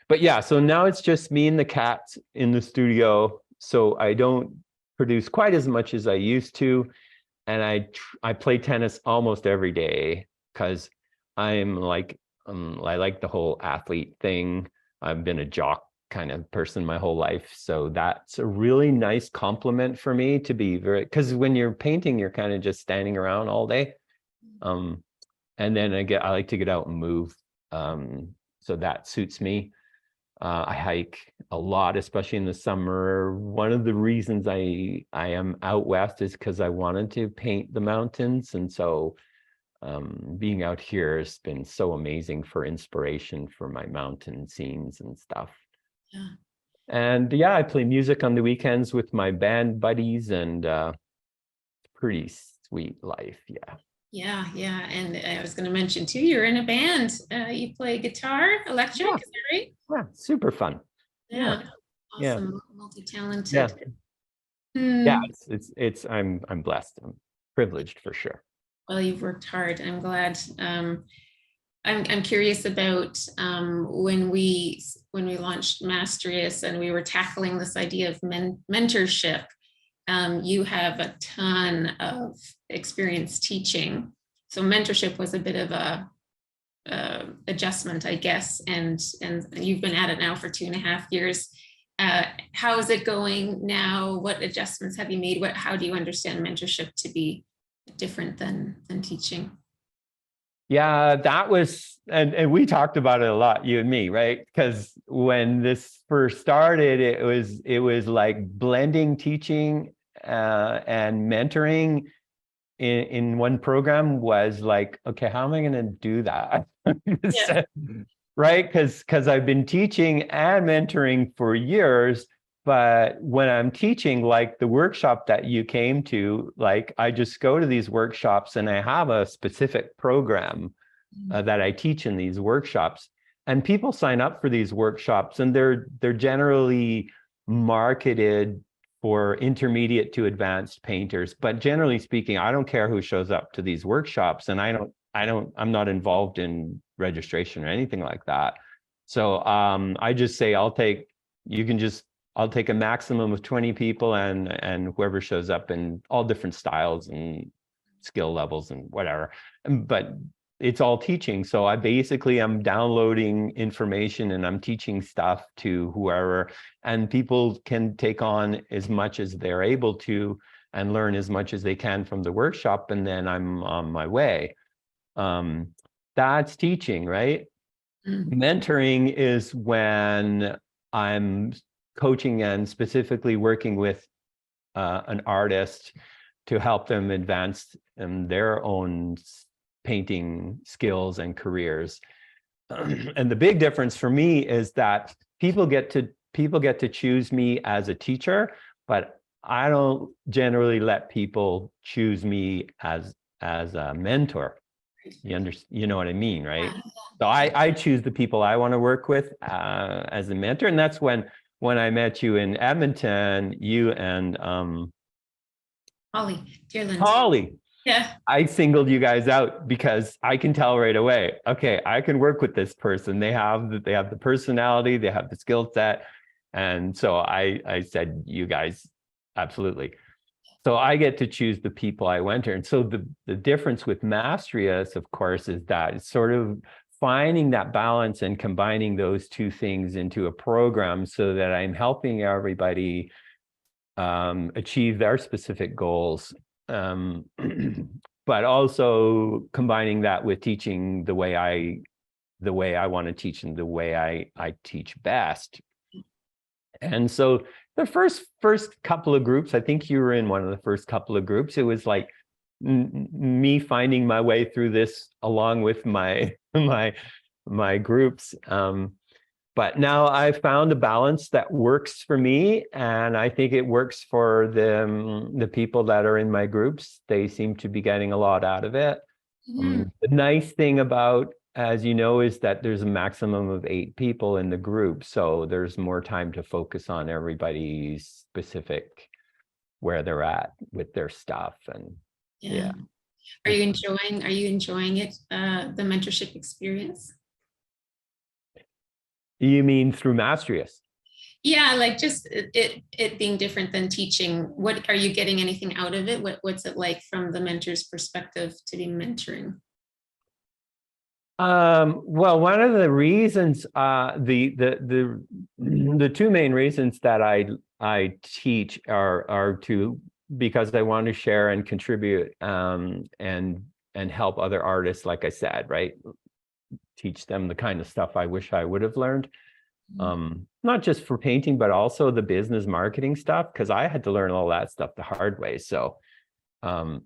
Speaker 2: but yeah, so now it's just me and the cats in the studio, so I don't produce quite as much as I used to. And I play tennis almost every day, because I'm like I like the whole athlete thing. I've been a jock kind of person my whole life, so that's a really nice compliment for me to be very, because when you're painting, you're kind of just standing around all day. And then I like to get out and move, so that suits me. I hike a lot, especially in the summer. One of the reasons I am out west is because I wanted to paint the mountains. And so being out here has been so amazing for inspiration for my mountain scenes and stuff.
Speaker 1: Yeah.
Speaker 2: And yeah, I play music on the weekends with my band buddies, and pretty sweet life. Yeah.
Speaker 1: Yeah, yeah. And I was going to mention too, you're in a band. You play guitar, electric,
Speaker 2: Yeah.
Speaker 1: is that right?
Speaker 2: Yeah, super fun.
Speaker 1: Yeah.
Speaker 2: Yeah.
Speaker 1: Awesome.
Speaker 2: Yeah.
Speaker 1: Multi-talented.
Speaker 2: Yeah,
Speaker 1: Hmm.
Speaker 2: I'm blessed. I'm privileged for sure.
Speaker 1: Well, you've worked hard. I'm glad. I'm curious about when we launched Mastrius and we were tackling this idea of mentorship. You have a ton of experience teaching, so mentorship was a bit of a adjustment, I guess. And you've been at it now for 2.5 years. How is it going now? What adjustments have you made? How do you understand mentorship to be different than teaching?
Speaker 2: Yeah, that was, and we talked about it a lot, you and me, right? Because when this first started, it was like blending teaching and mentoring in one program was like, okay, how am I going to do that?
Speaker 1: Yeah.
Speaker 2: Right? Because I've been teaching and mentoring for years, but when I'm teaching, like the workshop that you came to, like I just go to these workshops and I have a specific program that I teach in these workshops, and people sign up for these workshops, and they're generally marketed for intermediate to advanced painters. But generally speaking, I don't care who shows up to these workshops, and I'm not involved in registration or anything like that. So I just say I'll take a maximum of 20 people, and whoever shows up in all different styles and skill levels and whatever. But it's all teaching. So I basically am downloading information and I'm teaching stuff to whoever, and people can take on as much as they're able to and learn as much as they can from the workshop, and then I'm on my way. That's teaching, right? Mentoring is when I'm coaching and specifically working with an artist to help them advance in their own painting skills and careers. And the big difference for me is that people get to choose me as a teacher, but I don't generally let people choose me as a mentor. You know what I mean, right? So I choose the people I want to work with as a mentor. And that's when I met you in Edmonton, you and
Speaker 1: Holly Dearland.
Speaker 2: Holly.
Speaker 1: Yeah.
Speaker 2: I singled you guys out because I can tell right away, okay, I can work with this person. They have the personality, they have the skill set. And so I said, you guys, absolutely. So I get to choose the people I mentor. And so the difference with Mastrius, of course, is that it's sort of finding that balance and combining those two things into a program so that I'm helping everybody achieve their specific goals. But also combining that with teaching the way I want to teach and the way I teach best. And so the first couple of groups, I think you were in one of the first couple of groups, it was like me finding my way through this along with my groups. But now I've found a balance that works for me, and I think it works for the people that are in my groups. They seem to be getting a lot out of it. The nice thing about, as you know, is that there's a maximum of 8 people in the group, so there's more time to focus on everybody's specific where they're at with their stuff. And yeah.
Speaker 1: Are you enjoying it, the mentorship experience?
Speaker 2: You mean through Mastrius?
Speaker 1: Yeah, like just it being different than teaching. What are you getting anything out of it? What's it like from the mentor's perspective to be mentoring?
Speaker 2: Well, one of the reasons, the 2 main reasons that I teach are because I want to share and contribute and help other artists, like I said, right? Teach them the kind of stuff I wish I would have learned. Not just for painting, but also the business marketing stuff, because I had to learn all that stuff the hard way. So, but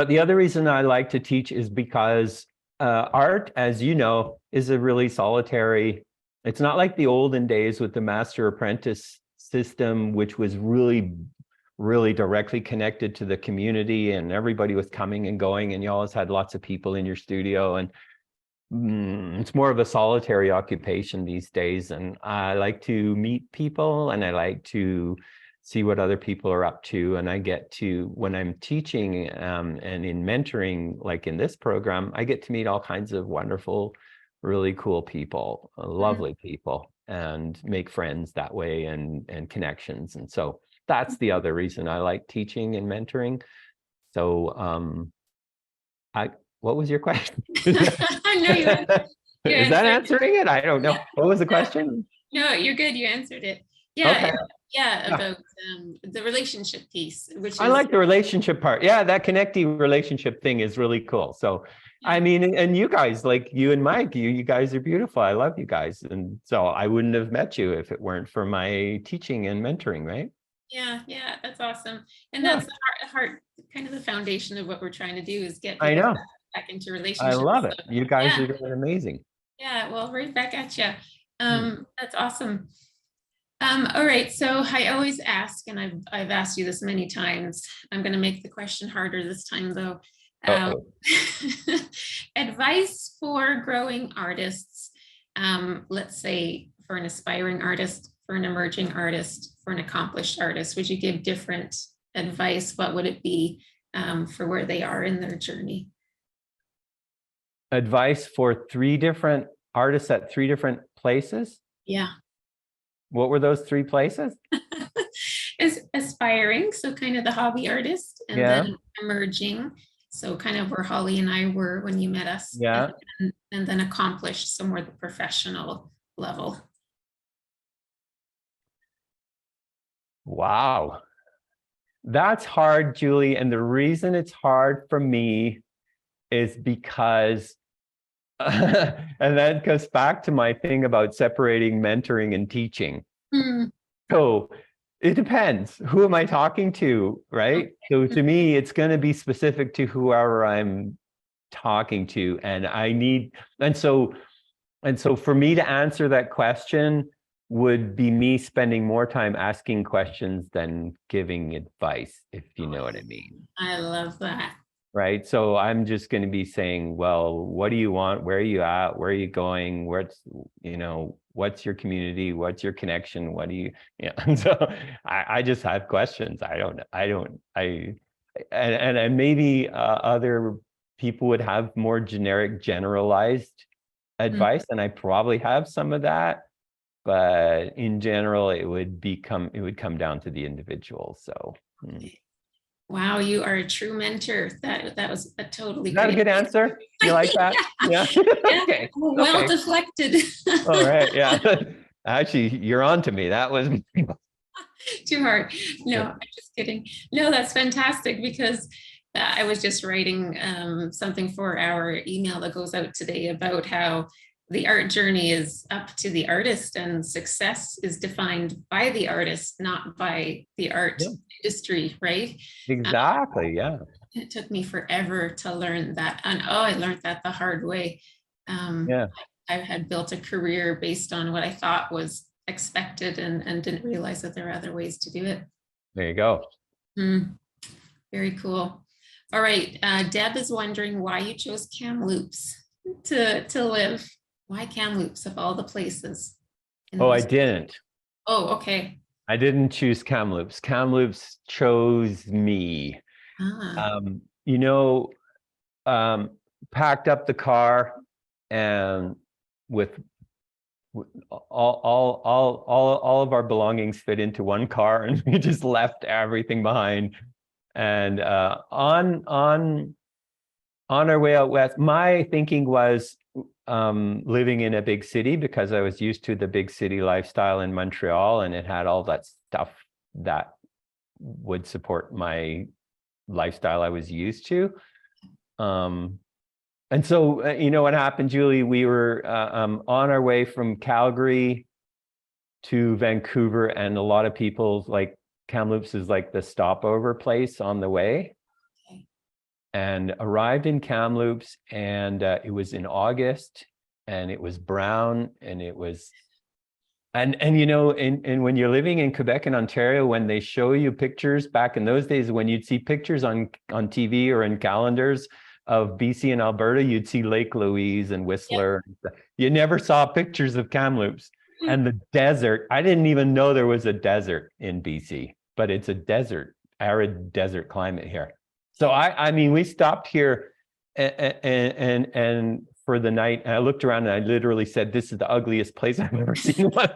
Speaker 2: the other reason I like to teach is because art, as you know, is a really solitary. It's not like the olden days with the master apprentice system, which was really directly connected to the community, and everybody was coming and going, and you always had lots of people in your studio, and it's more of a solitary occupation these days. And I like to meet people, and I like to see what other people are up to. And I get to, when I'm teaching and in mentoring, like in this program, I get to meet all kinds of wonderful, really cool people, lovely people, and make friends that way, and connections. And so that's the other reason I like teaching and mentoring. So what was your question?
Speaker 1: I know you
Speaker 2: Is that answering it? I don't know. What was the question?
Speaker 1: No, you're good. You answered it. Yeah.
Speaker 2: Okay.
Speaker 1: Yeah, about the relationship piece, which is,
Speaker 2: I like the relationship part. Yeah, that connecting relationship thing is really cool. So,
Speaker 1: yeah.
Speaker 2: I mean, and you guys, like you and Mike, you guys are beautiful. I love you guys. And so I wouldn't have met you if it weren't for my teaching and mentoring, right?
Speaker 1: Yeah, that's awesome. And that's the heart, kind of the foundation of what we're trying to do, is get people back into relationships.
Speaker 2: I love it. You guys
Speaker 1: are
Speaker 2: doing amazing.
Speaker 1: Yeah, well, right back at you. That's awesome. All right, so I always ask, and I've asked you this many times. I'm going to make the question harder this time, though. Advice for growing artists. Let's say for an aspiring artist, for an emerging artist, for an accomplished artist. Would you give different advice? What would it be for where they are in their journey?
Speaker 2: Advice for 3 different artists at 3 different places?
Speaker 1: Yeah.
Speaker 2: What were those 3 places?
Speaker 1: Is aspiring, so kind of the hobby artist, and then emerging, so kind of where Holly and I were when you met us.
Speaker 2: Yeah.
Speaker 1: And then accomplished, so more the professional level.
Speaker 2: Wow. That's hard, Julie. And the reason it's hard for me is because, and that goes back to my thing about separating mentoring and teaching. So it depends. Who am I talking to, right? So to me, it's going to be specific to whoever I'm talking to. And so for me to answer that question would be me spending more time asking questions than giving advice, if you know what I mean.
Speaker 1: I love that.
Speaker 2: Right. So I'm just going to be saying, well, what do you want? Where are you at? Where are you going? What's your community? What's your connection? What do you, And so I just have questions. And maybe other people would have more generic, generalized advice, and I probably have some of that. But in general, it would come down to the individual. So.
Speaker 1: Wow, you are a true mentor. That was a totally.
Speaker 2: Is that a good answer? You like that? Yeah. Okay.
Speaker 1: Well deflected.
Speaker 2: All right. Yeah. Actually, you're on to me. That was
Speaker 1: too hard. No, I'm just kidding. No, that's fantastic, because I was just writing something for our email that goes out today about how the art journey is up to the artist, and success is defined by the artist, not by the art industry, right?
Speaker 2: Exactly, yeah.
Speaker 1: It took me forever to learn that. And I learned that the hard way. I had built a career based on what I thought was expected, and didn't realize that there are other ways to do it.
Speaker 2: There you go.
Speaker 1: Very cool. All right, Deb is wondering why you chose Kamloops to live. Why Kamloops of all the places?
Speaker 2: I didn't.
Speaker 1: Oh, okay.
Speaker 2: I didn't choose Kamloops. Kamloops chose me. Packed up the car, and with all of our belongings fit into one car, and we just left everything behind. And on our way out west, my thinking was living in a big city, because I was used to the big city lifestyle in Montreal, and it had all that stuff that would support my lifestyle I was used to. And so, you know what happened, Julie? We were on our way from Calgary to Vancouver, and a lot of people like Kamloops is like the stopover place on the way.
Speaker 1: Okay.
Speaker 2: And arrived in Kamloops, and it was in August, and it was brown, and it was, and you know, and when you're living in Quebec and Ontario, when they show you pictures back in those days, when you'd see pictures on TV or in calendars of BC and Alberta, you'd see Lake Louise and Whistler. Yep. You never saw pictures of Kamloops. And the desert, I didn't even know there was a desert in BC, but it's a desert, arid desert climate here. So I mean, we stopped here and for the night, and I looked around and I literally said, this is the ugliest place I've ever seen one.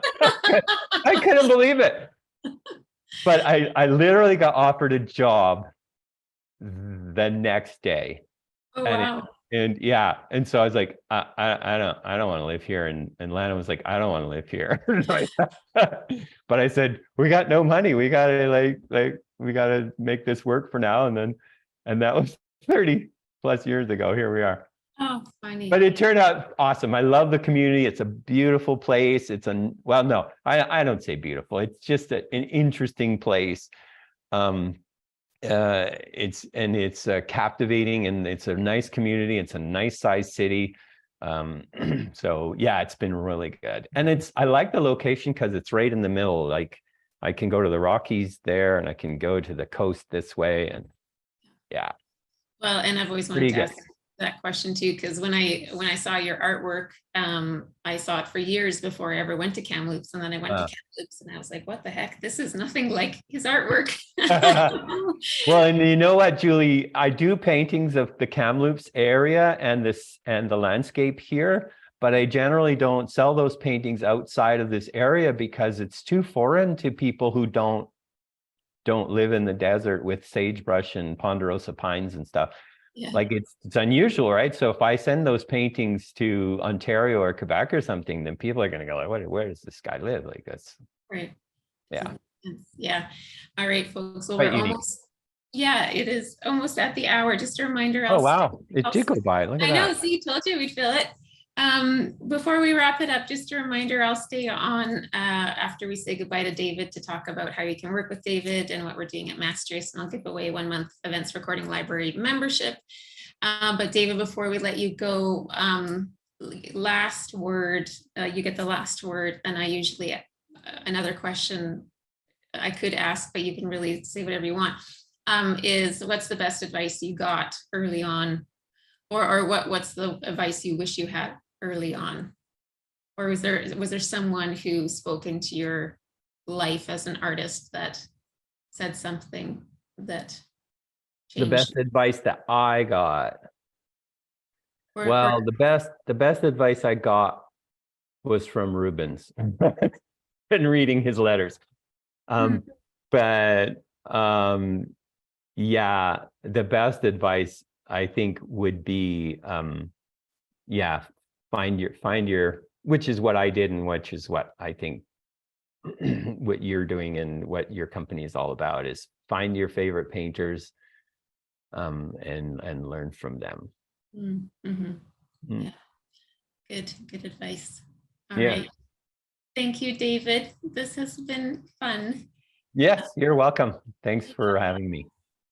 Speaker 2: I couldn't believe it. But I literally got offered a job the next day.
Speaker 1: Oh, wow.
Speaker 2: And yeah, and so I was like, I don't want to live here. And Lana was like, I don't want to live here. But I said, we got no money. We gotta we gotta make this work for now. And that was 30 plus years ago. Here we are.
Speaker 1: Oh, funny.
Speaker 2: But it turned out awesome. I love the community. It's a beautiful place. Well, no, I don't say beautiful. It's just an interesting place. It's captivating, and it's a nice community. It's a nice sized city. So yeah, it's been really good. And I like the location because it's right in the middle. Like I can go to the Rockies there, and I can go to the coast this way. And yeah.
Speaker 1: Well, and I've always wanted to ask that question too, because when I saw your artwork, I saw it for years before I ever went to Kamloops, and then I went to Kamloops, and I was like, what the heck, this is nothing like his artwork.
Speaker 2: Well, and you know what, Julie, I do paintings of the Kamloops area and the landscape here, but I generally don't sell those paintings outside of this area because it's too foreign to people who don't live in the desert with sagebrush and ponderosa pines and stuff. Yeah. Like it's unusual, right? So if I send those paintings to Ontario or Quebec or something, then people are going to go like, where does this guy live? Like that's
Speaker 1: right.
Speaker 2: Yeah.
Speaker 1: Yeah. All right, folks. Well, we're almost, it is almost at the hour. Just a reminder.
Speaker 2: Oh, wow. It did go by. Look at that.
Speaker 1: I know. See, told you we'd feel it. Before we wrap it up, just a reminder, I'll stay on after we say goodbye to David to talk about how you can work with David and what we're doing at Mastrius, and I'll give away 1 month events recording library membership. But David, before we let you go, last word, you get the last word, and I usually another question I could ask, but you can really say whatever you want, is what's the best advice you got early on? Or what's the advice you wish you had early on? Or was there someone who spoke into your life as an artist that said something that changed?
Speaker 2: The best advice that I got. The best advice I got was from Rubens and reading his letters. But yeah, the best advice I think would be, find your, which is what I did, and which is what I think what you're doing and what your company is all about, is find your favorite painters, and learn from them.
Speaker 1: Yeah. Good advice. All right. Thank you, David. This has been fun.
Speaker 2: Yes, you're welcome. Thanks for having me.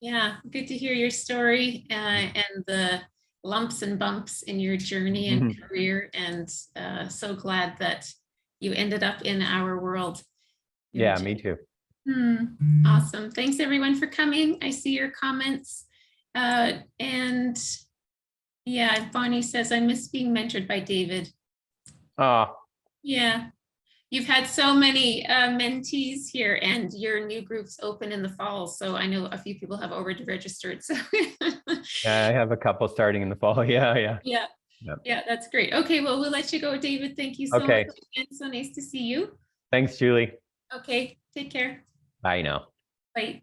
Speaker 1: Yeah, good to hear your story and the lumps and bumps in your journey and career, and so glad that you ended up in our world.
Speaker 2: Yeah, me too.
Speaker 1: Awesome. Thanks everyone for coming. I see your comments. And yeah, Bonnie says, I miss being mentored by David. Yeah. You've had so many mentees here, and your new group's open in the fall. So I know a few people have already registered. So
Speaker 2: yeah, I have a couple starting in the fall. Yeah,
Speaker 1: that's great. Okay, well, we'll let you go, David. Thank you so much. It's so nice to see you.
Speaker 2: Thanks, Julie.
Speaker 1: Okay, take care.
Speaker 2: Bye now.
Speaker 1: Bye.